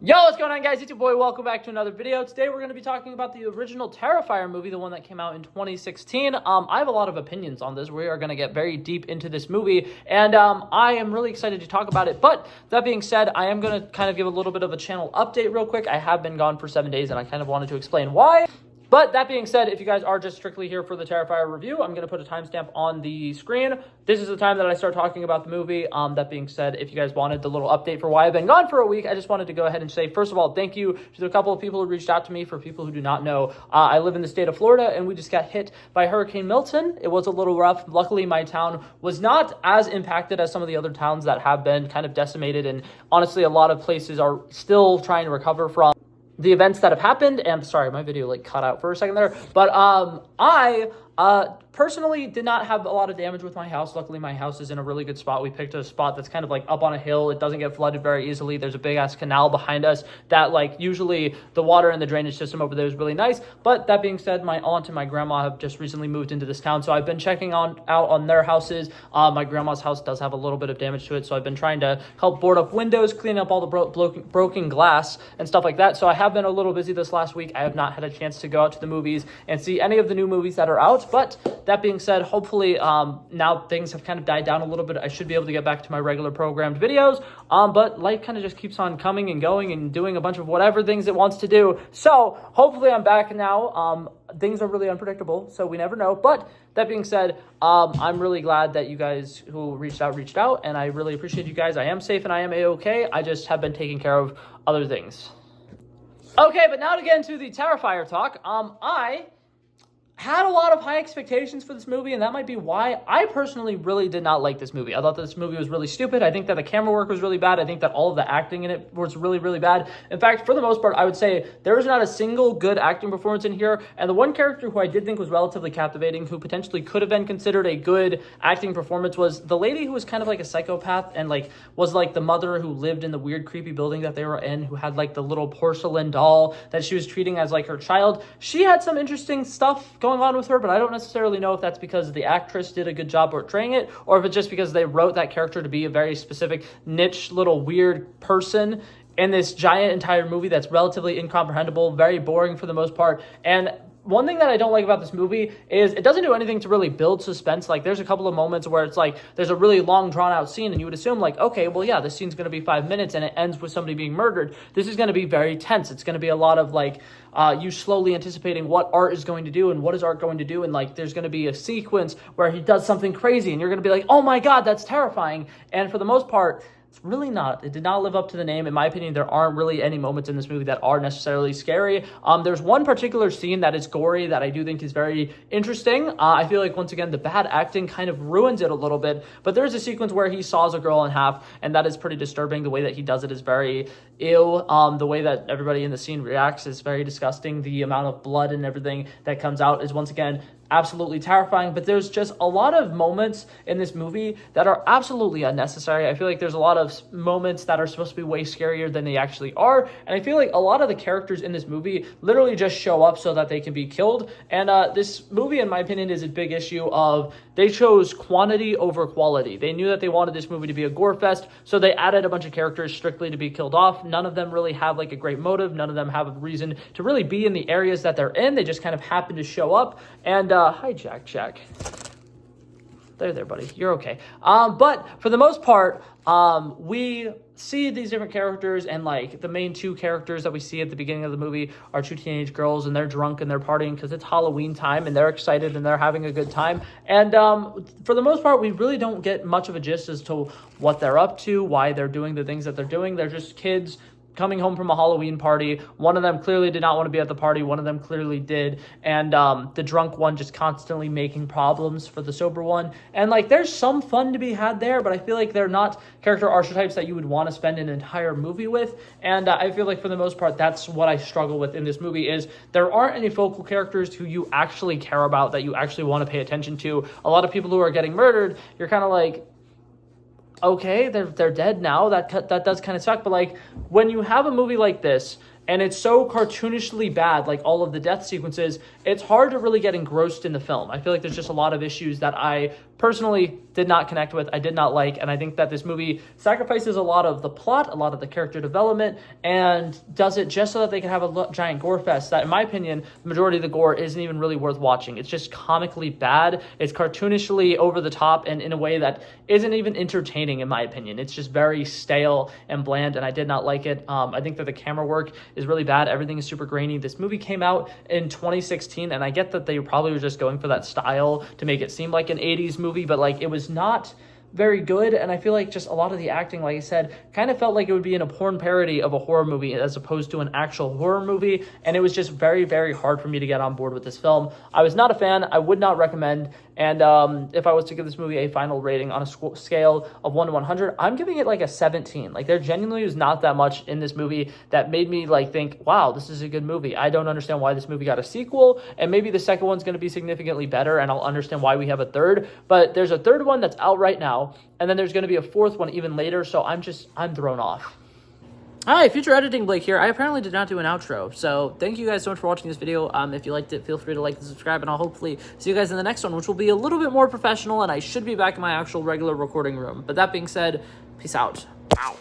Yo, what's going on, guys? It's your boy. Welcome back to another video. Today we're going to be talking about the original Terrifier movie, the one that came out in 2016. I have a lot of opinions on this. We are going to get very deep into this movie, and I am really excited to talk about it. But that being said, I am going to kind of give a little bit of a channel update real quick. I have been gone for 7 days, and I kind of wanted to explain why. But that being said, if you guys are just strictly here for the Terrifier review, I'm going to put a timestamp on the screen. This is the time that I start talking about the movie. That being said, if you guys wanted the little update for why I've been gone for a week, I just wanted to go ahead and say, first of all, thank you to the couple of people who reached out to me. For people who do not know, I live in the state of Florida, and we just got hit by Hurricane Milton. It was a little rough. Luckily, my town was not as impacted as some of the other towns that have been kind of decimated, and honestly, a lot of places are still trying to recover from the events that have happened. And sorry, my video like cut out for a second there, but I personally did not have a lot of damage with my house. Luckily, my house is in a really good spot. We picked a spot that's kind of like up on a hill. It doesn't get flooded very easily. There's a big ass canal behind us that, like, usually the water in the drainage system over there is really nice. But that being said, my aunt and my grandma have just recently moved into this town, so I've been checking out on their houses. My grandma's house does have a little bit of damage to it, so I've been trying to help board up windows, clean up all the broken glass and stuff like that. So I have been a little busy this last week. I have not had a chance to go out to the movies and see any of the new movies that are out. But that being said, hopefully now things have kind of died down a little bit. I should be able to get back to my regular programmed videos, but life kind of just keeps on coming and going and doing a bunch of whatever things it wants to do. So hopefully I'm back now. Things are really unpredictable, so we never know. But that being said, I'm really glad that you guys who reached out, and I really appreciate you guys. I am safe and I am A-okay. I just have been taking care of other things. Okay, but now to get into the Terrifier talk. I had a lot of high expectations for this movie, and that might be why I personally really did not like this movie. I thought this movie was really stupid. I think that the camera work was really bad. I think that all of the acting in it was really, really bad. In fact, for the most part, I would say there was not a single good acting performance in here, and the one character who I did think was relatively captivating, who potentially could have been considered a good acting performance, was the lady who was kind of like a psychopath and like was like the mother who lived in the weird, creepy building that they were in, who had like the little porcelain doll that she was treating as like her child. She had some interesting stuff going on with her, but I don't necessarily know if that's because the actress did a good job portraying it, or if it's just because they wrote that character to be a very specific niche little weird person in this giant entire movie that's relatively incomprehensible, very boring for the most part. And one thing that I don't like about this movie is it doesn't do anything to really build suspense. Like, there's a couple of moments where it's like there's a really long, drawn-out scene, and you would assume, like, okay, well, yeah, this scene's going to be 5 minutes, and it ends with somebody being murdered. This is going to be very tense. It's going to be a lot of, like, you slowly anticipating what Art is going to do and what is Art going to do, and, like, there's going to be a sequence where he does something crazy, and you're going to be like, oh, my God, that's terrifying. And for the most part, it's really not. It did not live up to the name. In my opinion, there aren't really any moments in this movie that are necessarily scary. There's one particular scene that is gory that I do think is very interesting. I feel like, once again, the bad acting kind of ruins it a little bit. But there's a sequence where he saws a girl in half, and that is pretty disturbing. The way that he does it is very ill. The way that everybody in the scene reacts is very disgusting. The amount of blood and everything that comes out is, once again, absolutely terrifying. But there's just a lot of moments in this movie that are absolutely unnecessary. I feel like there's a lot of moments that are supposed to be way scarier than they actually are, and I feel like a lot of the characters in this movie literally just show up so that they can be killed. And this movie, in my opinion, is a big issue of they chose quantity over quality. They knew that they wanted this movie to be a gore fest, so they added a bunch of characters strictly to be killed off. None of them really have like a great motive. None of them have a reason to really be in the areas that they're in. They just kind of happen to show up. And hi, Jack. There, buddy. You're okay. But for the most part, we see these different characters, and like the main two characters that we see at the beginning of the movie are two teenage girls, and they're drunk and they're partying because it's Halloween time, and they're excited and they're having a good time. And for the most part, we really don't get much of a gist as to what they're up to, why they're doing the things that they're doing. They're just kids coming home from a Halloween party. One of them clearly did not want to be at the party. One of them clearly did. And the drunk one just constantly making problems for the sober one. And like, there's some fun to be had there, but I feel like they're not character archetypes that you would want to spend an entire movie with. And I feel like for the most part, that's what I struggle with in this movie, is there aren't any focal characters who you actually care about, that you actually want to pay attention to. A lot of people who are getting murdered, you're kind of like, okay, they're dead now. That does kind of suck. But like, when you have a movie like this and it's so cartoonishly bad, like all of the death sequences, it's hard to really get engrossed in the film. I feel like there's just a lot of issues that I personally did not connect with, I did not like, and I think that this movie sacrifices a lot of the plot, a lot of the character development, and does it just so that they can have a giant gore fest that, in my opinion, the majority of the gore isn't even really worth watching. It's just comically bad, it's cartoonishly over the top, and in a way that isn't even entertaining, in my opinion. It's just very stale and bland, and I did not like it. I think that the camera work is really bad. Everything is super grainy. This movie came out in 2016, and I get that they probably were just going for that style to make it seem like an 80s movie, but like it was not very good, and I feel like just a lot of the acting, like I said, kind of felt like it would be in a porn parody of a horror movie as opposed to an actual horror movie, and it was just very, very hard for me to get on board with this film. I was not a fan. I would not recommend, and if I was to give this movie a final rating on a scale of 1 to 100, I'm giving it like a 17. Like, there genuinely was not that much in this movie that made me like think, wow, this is a good movie. I don't understand why this movie got a sequel, and maybe the second one's going to be significantly better, and I'll understand why we have a third, but there's a third one that's out right now, and then there's going to be a fourth one even later, so I'm thrown off. Hi, Future Editing Blake here. I apparently did not do an outro, so thank you guys so much for watching this video. If you liked it, feel free to like and subscribe, and I'll hopefully see you guys in the next one, which will be a little bit more professional, and I should be back in my actual regular recording room. But that being said, peace out. Ow.